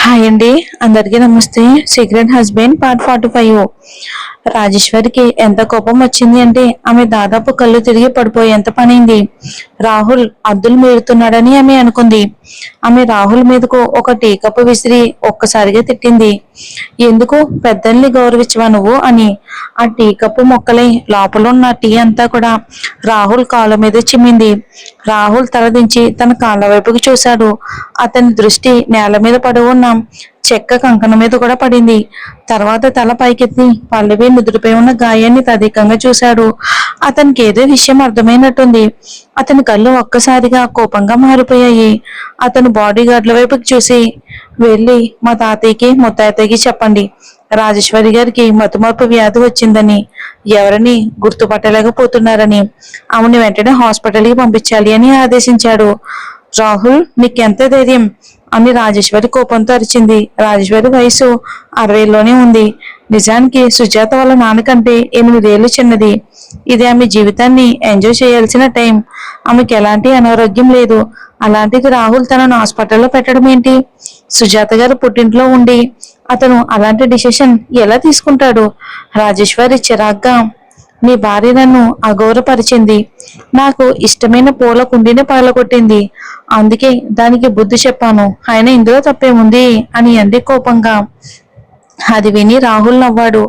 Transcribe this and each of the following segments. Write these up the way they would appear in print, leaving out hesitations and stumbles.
Hi అండి. అందరికీ నమస్తే. Secret husband part 45. రాజేశ్వరికి ఎంత కోపం వచ్చింది అంటే ఆమె దాదాపు కళ్ళు తిరిగి పడిపోయేంత పనైంది. రాహుల్ అద్దులు మీరుతున్నాడని ఆమె అనుకుంది. ఆమె రాహుల్ మీదకు ఒక టీ కప్పు విసిరి ఒక్కసారిగా తిట్టింది. ఎందుకు పెద్దల్ని గౌరవించవా నువ్వు అని. ఆ టీ కప్పు మొక్కలై లోపల ఉన్న టీ అంతా కూడా రాహుల్ కాళ్ళ మీద చిమ్మింది. రాహుల్ తలదించి తన కాళ్ళ వైపుకి చూశాడు. అతని దృష్టి నేల మీద పడి ఉన్న చెక్క కంకణ మీద కూడా పడింది. తర్వాత తల పైకెత్తి పల్లవి నుదుటిపై ఉన్న గాయాన్ని తదేకంగా చూశాడు. అతనికి ఏదో విషయం అర్థమైనట్టుంది. అతని కళ్ళు ఒక్కసారిగా కోపంగా మారిపోయాయి. అతను బాడీ గార్డుల వైపుకి చూసి, వెళ్ళి మా తాతయ్యకి ముత్తాతయ్యకి చెప్పండి, రాజేశ్వరి గారికి మతుమార్పు వ్యాధి వచ్చిందని, ఎవరిని గుర్తుపట్టలేకపోతున్నారని, ఆమెను వెంటనే హాస్పిటల్కి పంపించాలి అని ఆదేశించాడు. రాహుల్, నీకెంత ధైర్యం అని రాజేశ్వరి కోపంతో అరిచింది. రాజేశ్వరి వయసు 60లోనే ఉంది. నిజానికి సుజాత వాళ్ళ నాన్నకంటే 8 ఏళ్ళు చిన్నది. ఇది ఆమె జీవితాన్ని ఎంజాయ్ చేయాల్సిన టైం. ఆమెకి ఎలాంటి అనారోగ్యం లేదు. అలాంటిది రాహుల్ తనను హాస్పిటల్లో పెట్టడం ఏంటి? సుజాత గారు పుట్టింట్లో ఉండి అతను అలాంటి డిసిషన్ ఎలా తీసుకుంటాడు? రాజేశ్వరి చిరాగ్గా, నీ భార్య నన్ను అగౌరవపరిచింది, నాకు ఇష్టమైన పూల కుండీని పగలగొట్టింది, అందుకే దానికి బుద్ధి చెప్పాను, ఆయన ఇందులో తప్పేముంది అని అంది కోపంగా. అది విని రాహుల్ నవ్వాడు.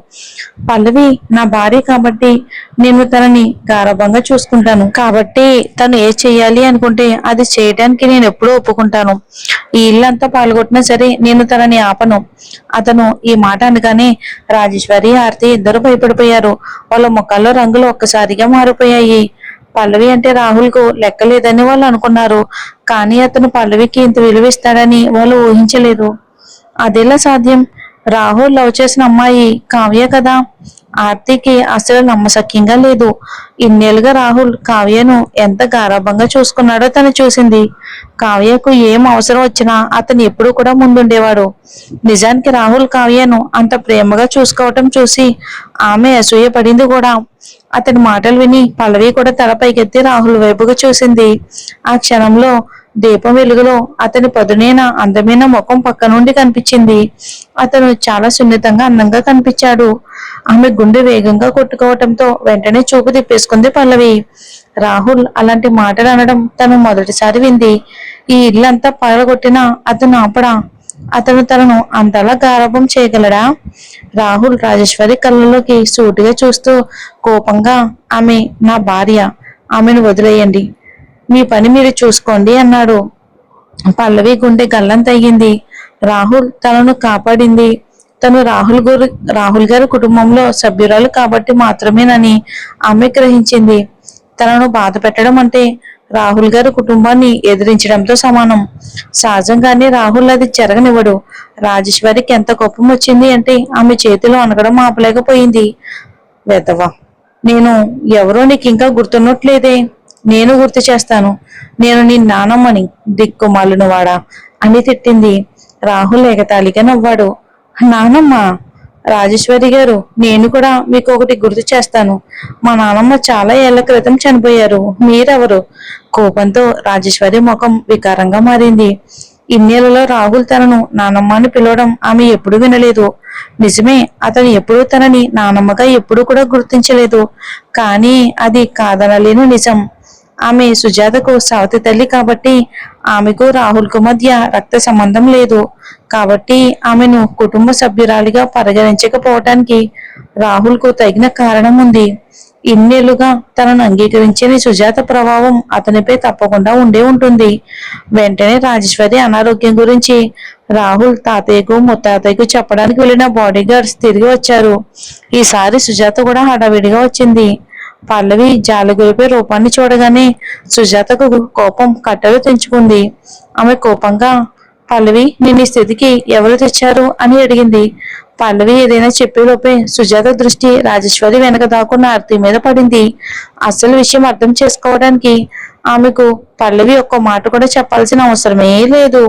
పల్లవి నా భార్య కాబట్టి నేను తనని గారాబంగా చూసుకుంటాను, కాబట్టి తను ఏ చెయ్యాలి అనుకుంటే అది చేయడానికి నేను ఎప్పుడూ ఒప్పుకుంటాను. ఈ ఇల్లంతా పాల్గొట్టినా సరే నేను తనని ఆపను. అతను ఈ మాట అనగానే రాజేశ్వరి, ఆర్తి ఇద్దరు భయపడిపోయారు. వాళ్ళ ముఖాల్లో రంగులు ఒక్కసారిగా మారిపోయాయి. పల్లవి అంటే రాహుల్ కు లెక్కలేదని వాళ్ళు అనుకున్నారు. కానీ అతను పల్లవికి ఇంత విలువ ఇస్తాడని వాళ్ళు ఊహించలేదు. అదెలా సాధ్యం? రాహుల్ లవ్ చేసిన అమ్మాయి కావ్య కదా. ఆర్తికి అసలు నమ్మశక్యంగా లేదు. ఇన్నేళ్లుగా రాహుల్ కావ్యను ఎంత గారాబంగా చూసుకున్నాడో తను చూసింది. కావ్యకు ఏం అవసరం వచ్చినా అతను ఎప్పుడూ కూడా ముందుండేవాడు. నిజానికి రాహుల్ కావ్యను అంత ప్రేమగా చూసుకోవటం చూసి ఆమె అసూయ పడింది కూడా. అతని మాటలు విని పల్లవి కూడా తల పైకెత్తి రాహుల్ వైపుగా చూసింది. ఆ క్షణంలో దీపం వెలుగులో అతని పదునైన అందమైన ముఖం పక్క నుండి కనిపించింది. అతను చాలా సున్నితంగా అందంగా కనిపించాడు. ఆమె గుండె వేగంగా కొట్టుకోవటంతో వెంటనే చూపు తిప్పేసుకుంది పల్లవి. రాహుల్ అలాంటి మాటలు అనడం తను మొదటిసారి వింది. ఈ ఇల్లంతా పగలగొట్టినా అతను ఆపడా? అతను తనను అంతలా గారాబం చేయగలడా? రాహుల్ రాజేశ్వరి కళ్ళలోకి సూటిగా చూస్తూ కోపంగా, ఆమె నా భార్య, ఆమెను వదిలేయండి, మీ పని మీరు చూసుకోండి అన్నాడు. పల్లవి గుండె గల్లంతయ్యింది. రాహుల్ తనను కాపాడింది తను రాహుల్ గారి కుటుంబంలో సభ్యురాలు కాబట్టి మాత్రమేనని ఆమె గ్రహించింది. తనను బాధ పెట్టడం అంటే రాహుల్ గారి కుటుంబాన్ని ఎదిరించడంతో సమానం. సహజంగానే రాహుల్ అది జరగనివ్వడు. రాజేశ్వరికి ఎంత కోపం వచ్చింది అంటే ఆమె చేతిలో అనగడం ఆపలేకపోయింది. వెధవ, నేను ఎవరో నీకు ఇంకా గుర్తున్నట్లేదే. నేను గుర్తు చేస్తాను, నేను నీ నానమ్మని, దిక్కుమాలిన వాడా అని తిట్టింది. రాహుల్ ఎగతాళిగా నవ్వాడు. నానమ్మ? రాజేశ్వరి గారు, నేను కూడా మీకు ఒకటి గుర్తు చేస్తాను. మా నానమ్మ చాలా ఏళ్ల క్రితం చనిపోయారు. మీరెవరు? కోపంతో రాజేశ్వరి ముఖం వికారంగా మారింది. ఇన్నేళ్లలో రాహుల్ తనను నానమ్మ అని పిలవడం ఆమె ఎప్పుడూ వినలేదు. నిజమే, అతను ఎప్పుడూ తనని నానమ్మగా ఎప్పుడూ కూడా గుర్తించలేదు. కానీ అది కాదనలేని నిజం. ఆమె సుజాతకు సవతి తల్లి కాబట్టి ఆమెకు రాహుల్ కు మధ్య రక్త సంబంధం లేదు. కాబట్టి ఆమెను కుటుంబ సభ్యురాలిగా పరిగణించకపోవటానికి రాహుల్ కు తగిన కారణం ఉంది. ఇన్నేళ్లుగా తనను అంగీకరించని సుజాత ప్రభావం అతనిపై తప్పకుండా ఉండే ఉంటుంది. వెంటనే రాజేశ్వరి అనారోగ్యం గురించి రాహుల్ తాతయ్యకు ముత్తాతయ్యకు చెప్పడానికి వెళ్లిన బాడీ గార్డ్స్ తిరిగి వచ్చారు. ఈసారి సుజాత కూడా హడావిడిగా వచ్చింది. పల్లవి జాలగురిపై రూపాన్ని చూడగానే సుజాతకు కోపం కట్టలు తెంచుకుంది. ఆమె కోపంగా, పల్లవి, నేను ఈ స్థితికి ఎవరు తెచ్చారు అని అడిగింది. పల్లవి ఏదైనా చెప్పేలోపే సుజాత దృష్టి రాజేశ్వరి వెనక దాక్కున్న ఆర్తి మీద పడింది. అసలు విషయం అర్థం చేసుకోవడానికి ఆమెకు పల్లవి ఒక్క మాట కూడా చెప్పాల్సిన అవసరమే లేదు.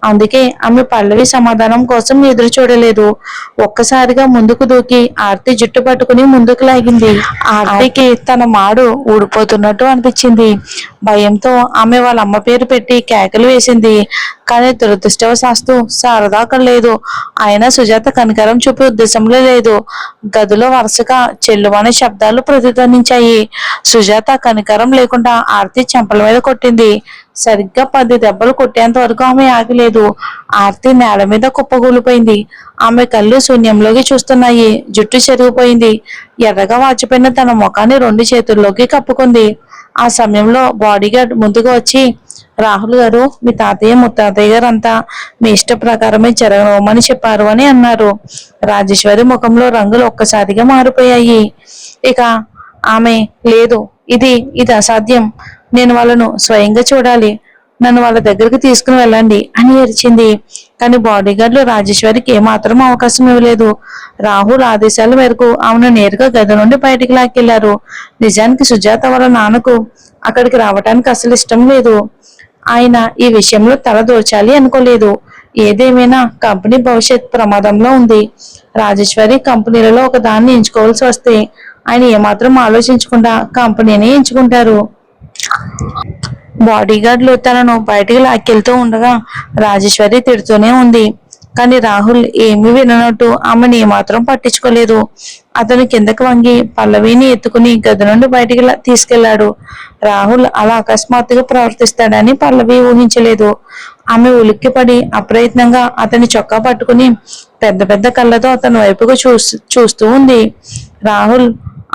అందుకే ఆమె పల్లవి సమాధానం కోసం ఎదురు చూడలేదు. ఒక్కసారిగా ముందుకు దూకి ఆర్తి జుట్టు పట్టుకుని ముందుకు లాగింది. ఆర్తికి తన మాడు ఊడిపోతున్నట్టు అనిపించింది. భయంతో ఆమె వాళ్ళ అమ్మ పేరు పెట్టి కేకలు వేసింది. కానీ దురదృష్టవశాస్తు శారదా అక్కడ లేదు. అయినా సుజాత కనికరం చూపే ఉద్దేశంలో లేదు. గదిలో వరుసగా చెల్లుమనే శబ్దాలు ప్రతిధ్వనించాయి. సుజాత కనికరం లేకుండా ఆర్తి చెంపల మీద కొట్టింది. సరిగ్గా 10 దెబ్బలు కొట్టేంత వరకు ఆమె ఆగలేదు. ఆర్తి నేల మీద కుప్పగూలిపోయింది. ఆమె కళ్ళు శూన్యంలోకి చూస్తున్నాయి. జుట్టు చెరిగిపోయింది. ఎర్రగా వాచిపోయిన తన ముఖాన్ని 2 చేతుల్లోకి కప్పుకుంది. ఆ సమయంలో బాడీగార్డ్ ముందుకు వచ్చి, రాహుల్ గారు, మీ తాతయ్య ముత్తాతయ్య గారు అంతా మీ ఇష్ట ప్రకారమే జరగమని చెప్పారు అని అన్నారు. రాజేశ్వరి ముఖంలో రంగులు ఒక్కసారిగా మారిపోయాయి. ఇక ఆమె, లేదు, ఇది అసాధ్యం. నేను వాళ్ళను స్వయంగా చూడాలి. నన్ను వాళ్ళ దగ్గరికి తీసుకుని వెళ్ళండి అని ఏడ్చింది. కానీ బాడీగార్డులు రాజేశ్వరికి ఏమాత్రం అవకాశం ఇవ్వలేదు. రాహుల్ ఆదేశాల మేరకు ఆమెను నేరుగా గది నుండి బయటికి లాక్కెళ్లారు. నిజానికి సుజాత వాళ్ళ నాన్నకు అక్కడికి రావటానికి అసలు ఇష్టం లేదు. ఆయన ఈ విషయంలో తల దోచాలి అనుకోలేదు. ఏదేమైనా కంపెనీ భవిష్యత్ ప్రమాదంలో ఉంది. రాజేశ్వరి కంపెనీలలో ఒక దాన్ని ఎంచుకోవాల్సి వస్తే ఆయన ఏమాత్రం ఆలోచించకుండా కంపెనీని ఎంచుకుంటారు. బాడీగార్డులు తనను బయటికి లాక్కెళ్తూ ఉండగా రాజేశ్వరి తిడుతూనే ఉంది. కానీ రాహుల్ ఏమీ విననట్టు ఆమెను ఏమాత్రం పట్టించుకోలేదు. అతను కిందకి వంగి పల్లవిని ఎత్తుకుని గది నుండి బయటికి తీసుకెళ్లాడు. రాహుల్ అలా అకస్మాత్తుగా ప్రవర్తిస్తాడని పల్లవి ఊహించలేదు. ఆమె ఉలిక్కిపడి అప్రయత్నంగా అతని చొక్కా పట్టుకుని పెద్ద పెద్ద కళ్ళతో అతని వైపుకు చూస్తూ ఉంది. రాహుల్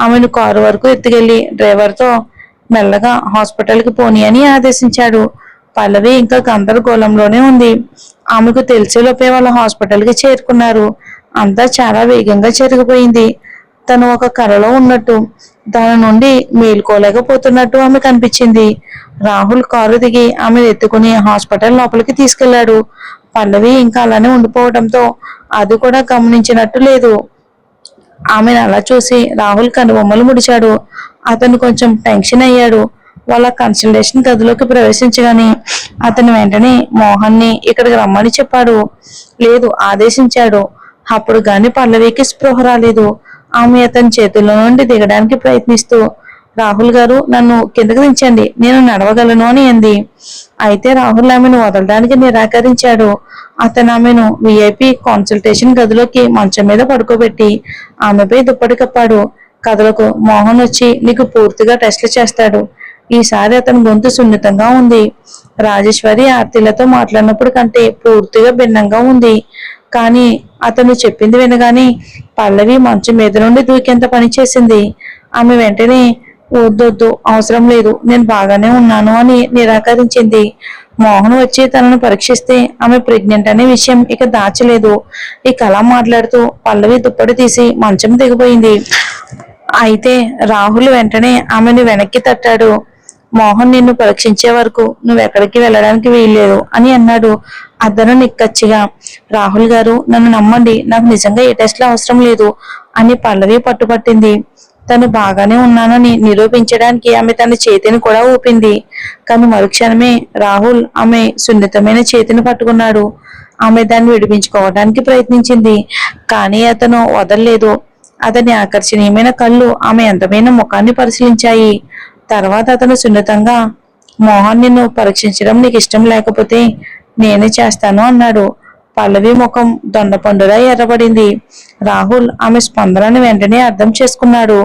ఆమెను కారు వరకు ఎత్తుకెళ్లి డ్రైవర్తో మెల్లగా హాస్పిటల్కి పోని అని ఆదేశించాడు. పల్లవి ఇంకా గందరగోళంలోనే ఉంది. ఆమెకు తెలిసేలోపే వాళ్ళ హాస్పిటల్కి చేరుకున్నారు. అంతా చాలా వేగంగా జరిగిపోయింది. తను ఒక కలలో ఉన్నట్టు, దాని నుండి మేల్కోలేకపోతున్నట్టు ఆమె కనిపించింది. రాహుల్ కారు దిగి ఆమెను ఎత్తుకుని హాస్పిటల్ లోపలికి తీసుకెళ్లాడు. పల్లవి ఇంకా అలానే ఉండిపోవడంతో అది కూడా గమనించినట్టు లేదు. ఆమెను అలా చూసి రాహుల్ కనుబొమ్మలు ముడిచాడు. అతను కొంచెం టెన్షన్ అయ్యాడు. వాళ్ళ కన్సల్టేషన్ గదిలోకి ప్రవేశించగానే అతను వెంటనే మోహన్ని ఇక్కడికి రమ్మని చెప్పాడు. లేదు, ఆదేశించాడు. అప్పుడు గాని పల్లవికి స్పృహ రాలేదు. ఆమె అతని చేతుల్లో నుండి దిగడానికి ప్రయత్నిస్తూ, రాహుల్ గారు, నన్ను కిందకి దించండి, నేను నడవగలను అని అంది. అయితే రాహుల్ ఆమెను వదలడానికి నిరాకరించాడు. అతను ఆమెను విఐపి కన్సల్టేషన్ గదిలోకి మంచం మీద పడుకోబెట్టి ఆమెపై దుప్పటి కప్పాడు. కథలకు మోహన్ వచ్చి నీకు పూర్తిగా టెస్ట్లు చేస్తాడు. ఈసారి అతని గొంతు సున్నితంగా ఉంది. రాజేశ్వరి ఆర్తిలతో మాట్లాడినప్పుడు కంటే పూర్తిగా భిన్నంగా ఉంది. కానీ అతను చెప్పింది వినగానే పల్లవి మంచం మీద నుండి దూకేంత పని చేసింది. ఆమె వెంటనే వద్దొద్దు, అవసరం లేదు, నేను బాగానే ఉన్నాను అని నిరాకరించింది. మోహన్ వచ్చి తనను పరీక్షిస్తే ఆమె ప్రెగ్నెంట్ అనే విషయం ఇక దాచలేదు. ఇక అలా మాట్లాడుతూ పల్లవి దుప్పటి తీసి మంచం దిగిపోయింది. అయితే రాహుల్ వెంటనే ఆమెను వెనక్కి తట్టాడు. మోహన్ నిన్ను పరీక్షించే వరకు నువ్వెక్కడికి వెళ్ళడానికి వీల్లేదు అని అన్నాడు. అతను నిక్కచ్చిగా, రాహుల్ గారు, నన్ను నమ్మండి, నాకు నిజంగా ఏ టెస్ట్లు అవసరం లేదు అని పల్లవి పట్టుపట్టింది. తను బాగానే ఉన్నానని నిరూపించడానికి ఆమె తన చేతిని కూడా ఊపింది. కానీ మరుక్షణమే రాహుల్ ఆమె సున్నితమైన చేతిని పట్టుకున్నాడు. ఆమె దాన్ని విడిపించుకోవడానికి ప్రయత్నించింది. కానీ అతను వదల్లేదు. అతని ఆకర్షణీయమైన కళ్ళు ఆమె అందమైన ముఖాన్ని పరిశీలించాయి. తర్వాత అతను సున్నితంగా, మోహన్ నిన్ను పరీక్షించడం నీకు ఇష్టం లేకపోతే నేనే చేస్తాను అన్నాడు. పల్లవి ముఖం దొండపండులా ఎర్రబడింది. రాహుల్ ఆమె స్పందనను వెంటనే అర్థం చేసుకున్నాడు.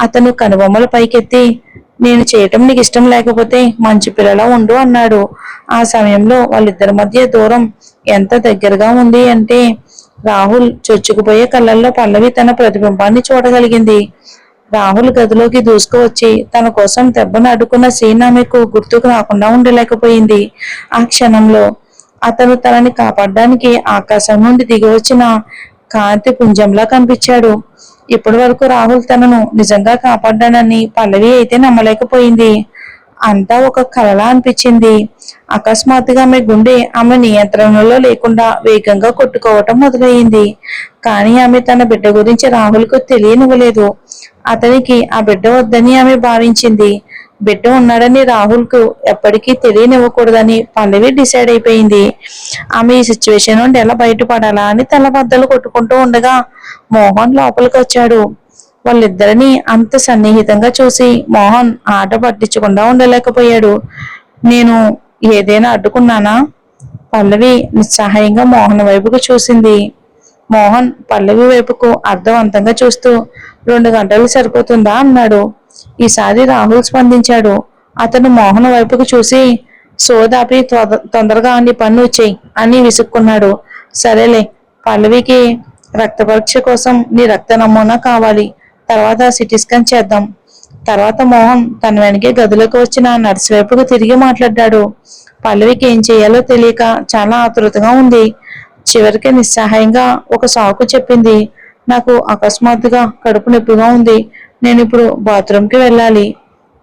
అతను కనుబొమ్మలు పైకెత్తి, నేను చేయటం నీకు ఇష్టం లేకపోతే మంచి పిల్లలా ఉండు అన్నాడు. ఆ సమయంలో వాళ్ళిద్దరి మధ్య దూరం ఎంత దగ్గరగా ఉంది అంటే రాహుల్ చొచ్చుకుపోయే కళ్ళల్లో పల్లవి తన ప్రతిబింబాన్ని చూడగలిగింది. రాహుల్ గదిలోకి దూసుకువచ్చి తన కోసం దెబ్బను అడ్డుకున్న సీన్ ఆమెకు గుర్తుకు రాకుండా ఉండలేకపోయింది. ఆ క్షణంలో అతను తనని కాపాడడానికి ఆకాశం నుండి దిగి వచ్చిన కాంతి పుంజంలా కనిపించాడు. ఇప్పటి వరకు రాహుల్ తనను నిజంగా కాపాడ్డానని పల్లవి అయితే నమ్మలేకపోయింది. అంతా ఒక కలలా అనిపించింది. అకస్మాత్తుగా ఆమె గుండె ఆమె నియంత్రణలో లేకుండా వేగంగా కొట్టుకోవటం మొదలయ్యింది. కానీ ఆమె తన బిడ్డ గురించి రాహుల్కు తెలియనివ్వలేదు. అతనికి ఆ బిడ్డ వద్దని ఆమె భావించింది. బిడ్డ ఉన్నాడని రాహుల్ కు ఎప్పటికీ తెలియనివ్వకూడదని పల్లవి డిసైడ్ అయిపోయింది. ఆమె ఈ సిచ్యువేషన్ నుండి ఎలా బయటపడాలా అని తలబద్దలు కొట్టుకుంటూ ఉండగా మోహన్ లోపలికి వచ్చాడు. వాళ్ళిద్దరిని అంత సన్నిహితంగా చూసి మోహన్ ఆట పట్టించకుండా ఉండలేకపోయాడు. నేను ఏదైనా అడ్డుకున్నానా? పల్లవి నిస్సహాయంగా మోహన్ వైపుకు చూసింది. మోహన్ పల్లవి వైపుకు అర్థవంతంగా చూస్తూ 2 గంటలు సరిపోతుందా అన్నాడు. ఈసారి రాహుల్ స్పందించాడు. అతను మోహన్ వైపుకు చూసి సోదాపి తొందరగా నీ పన్ను వచ్చేయి అని విసుక్కున్నాడు. సరేలే, పల్లవికి రక్త పరీక్ష కోసం నీ రక్త నమూనా కావాలి, తర్వాత సిటీ స్కాన్ చేద్దాం. తర్వాత మోహన్ తన వెనకే గదిలోకి వచ్చిన నర్సు వైపుకు తిరిగి మాట్లాడాడు. పల్లవికి ఏం చేయాలో తెలియక చాలా ఆతృతగా ఉంది. చివరికి నిస్సహాయంగా ఒక సాకు చెప్పింది. నాకు అకస్మాత్తుగా కడుపు నొప్పిగా ఉంది, నేను ఇప్పుడు బాత్రూంకి వెళ్ళాలి.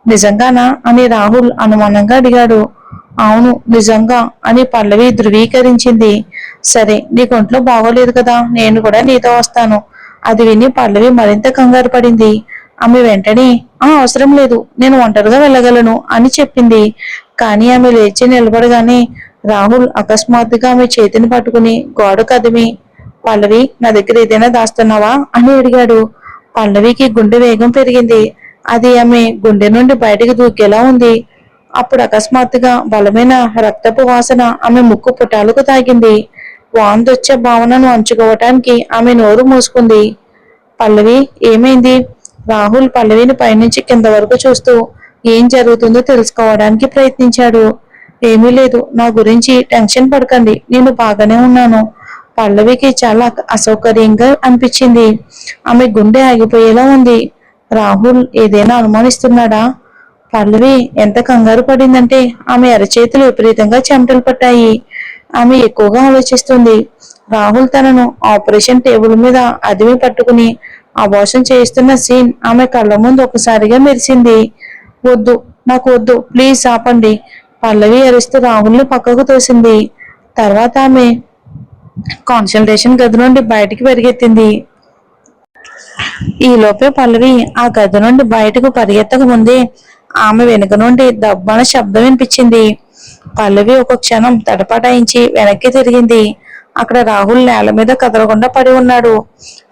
నిజంగానా అని రాహుల్ అనుమానంగా అడిగాడు. అవును నిజంగా అని పల్లవి ధృవీకరించింది. సరే, నీకు ఒంట్లో బాగోలేదు కదా, నేను కూడా నీతో వస్తాను. అది విని పల్లవి మరింత కంగారు పడింది. ఆమె వెంటనే అవసరం లేదు, నేను ఒంటరిగా వెళ్ళగలను అని చెప్పింది. కానీ ఆమె లేచి నిలబడగానే రాహుల్ అకస్మాత్తుగా ఆమె చేతిని పట్టుకుని గోడ కదిమి పల్లవి, నా దగ్గర ఏదైనా దాస్తున్నావా అని అడిగాడు. పల్లవికి గుండె వేగం పెరిగింది. అది ఆమె గుండె నుండి బయటకు దూకేలా ఉంది. అప్పుడు అకస్మాత్తుగా బలమైన రక్తపు వాసన ఆమె ముక్కు పుటాలకు తాగింది. వాంతొచ్చే భావనను అంచుకోవటానికి ఆమె నోరు మూసుకుంది. పల్లవి, ఏమైంది? రాహుల్ పల్లవిని పైనుంచి కింద వరకు చూస్తూ ఏం జరుగుతుందో తెలుసుకోవడానికి ప్రయత్నించాడు. ఏమీ లేదు, నా గురించి టెన్షన్ పడకండి, నేను బాగానే ఉన్నాను. పల్లవికి చాలా అసౌకర్యంగా అనిపించింది. ఆమె గుండె ఆగిపోయేలా ఉంది. రాహుల్ ఏదైనా అనుమానిస్తున్నాడా? పల్లవి ఎంత కంగారు పడిందంటే ఆమె అరచేతులు విపరీతంగా చెమటలు పట్టాయి. ఆమె ఎక్కువగా ఆలోచిస్తుంది. రాహుల్ తనను ఆపరేషన్ టేబుల్ మీద అదిమి పట్టుకుని అబార్షన్ చేయిస్తున్న సీన్ ఆమె కళ్ళ ముందు ఒకసారిగా మెరిసింది. వద్దు, నాకు వద్దు, ప్లీజ్ ఆపండి. పల్లవి అరుస్తూ రాహుల్ని పక్కకు తోసింది. తర్వాత ఆమె కాన్సల్టేషన్ గది నుండి బయటికి పరిగెత్తింది. ఈ లోపే పల్లవి ఆ గది నుండి బయటకు పరిగెత్తక ముందే ఆమె వెనుక నుండి దబ్బన శబ్దం వినిపించింది. పల్లవి ఒక క్షణం తడపటాయించి వెనక్కి తిరిగింది. అక్కడ రాహుల్ నేల మీద కదలకుండా పడి ఉన్నాడు.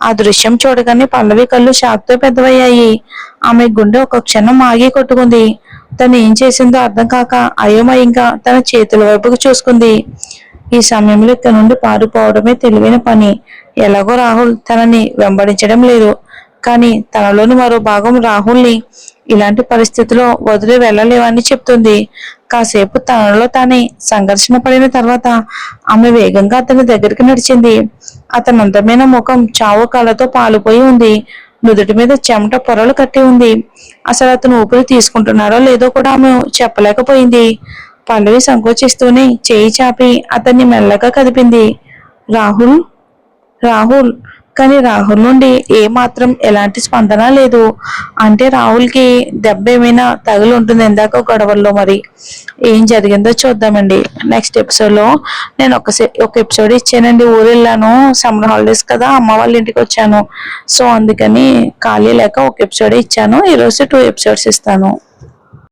ఆ దృశ్యం చూడగానే పల్లవి కళ్ళు షాక్తో పెద్దవయ్యాయి. ఆమె గుండె ఒక క్షణం ఆగి కొట్టుకుంది. తను ఏం చేసిందో అర్థం కాక అయోమయంగా తన చేతుల వైపుకు చూసుకుంది. ఈ సమయంలో ఇక్కడ నుండి పారిపోవడమే తెలివైన పని. ఎలాగో రాహుల్ తనని వెంబడించడం లేదు. కానీ తనలోని మరో భాగం రాహుల్ని ఇలాంటి పరిస్థితిలో వదిలి వెళ్ళలేవని చెప్తుంది. కాసేపు తనలో తానే సంఘర్షణ పడిన తర్వాత ఆమె వేగంగా అతని దగ్గరికి నడిచింది. అతని అందమైన ముఖం చావు కళ్ళతో పాలిపోయి ఉంది. నుదుటి మీద చెమట పొరలు కట్టి ఉంది. అసలు అతను ఊపిరి తీసుకుంటున్నాడో లేదో కూడా ఆమె చెప్పలేకపోయింది. పల్లవి సంకోచిస్తూనే చేయి చాపి అతన్ని మెల్లగా కదిపింది. రాహుల్, రాహుల్. కానీ రాహుల్ నుండి ఏ మాత్రం ఎలాంటి స్పందన లేదు. అంటే రాహుల్కి దెబ్బ ఏమైనా తగిలి ఉంటుంది ఇందాక గొడవల్లో. మరి ఏం జరిగిందో చూద్దామండి నెక్స్ట్ ఎపిసోడ్లో. నేను ఒక ఎపిసోడ్ ఇచ్చానండి, ఊరు వెళ్ళాను, సమ్మర్ హాలిడేస్ కదా, అమ్మ వాళ్ళ ఇంటికి వచ్చాను. సో అందుకని ఖాళీ లేక ఒక ఎపిసోడ్ ఇచ్చాను. ఈరోజు 2 ఎపిసోడ్స్ ఇస్తాను.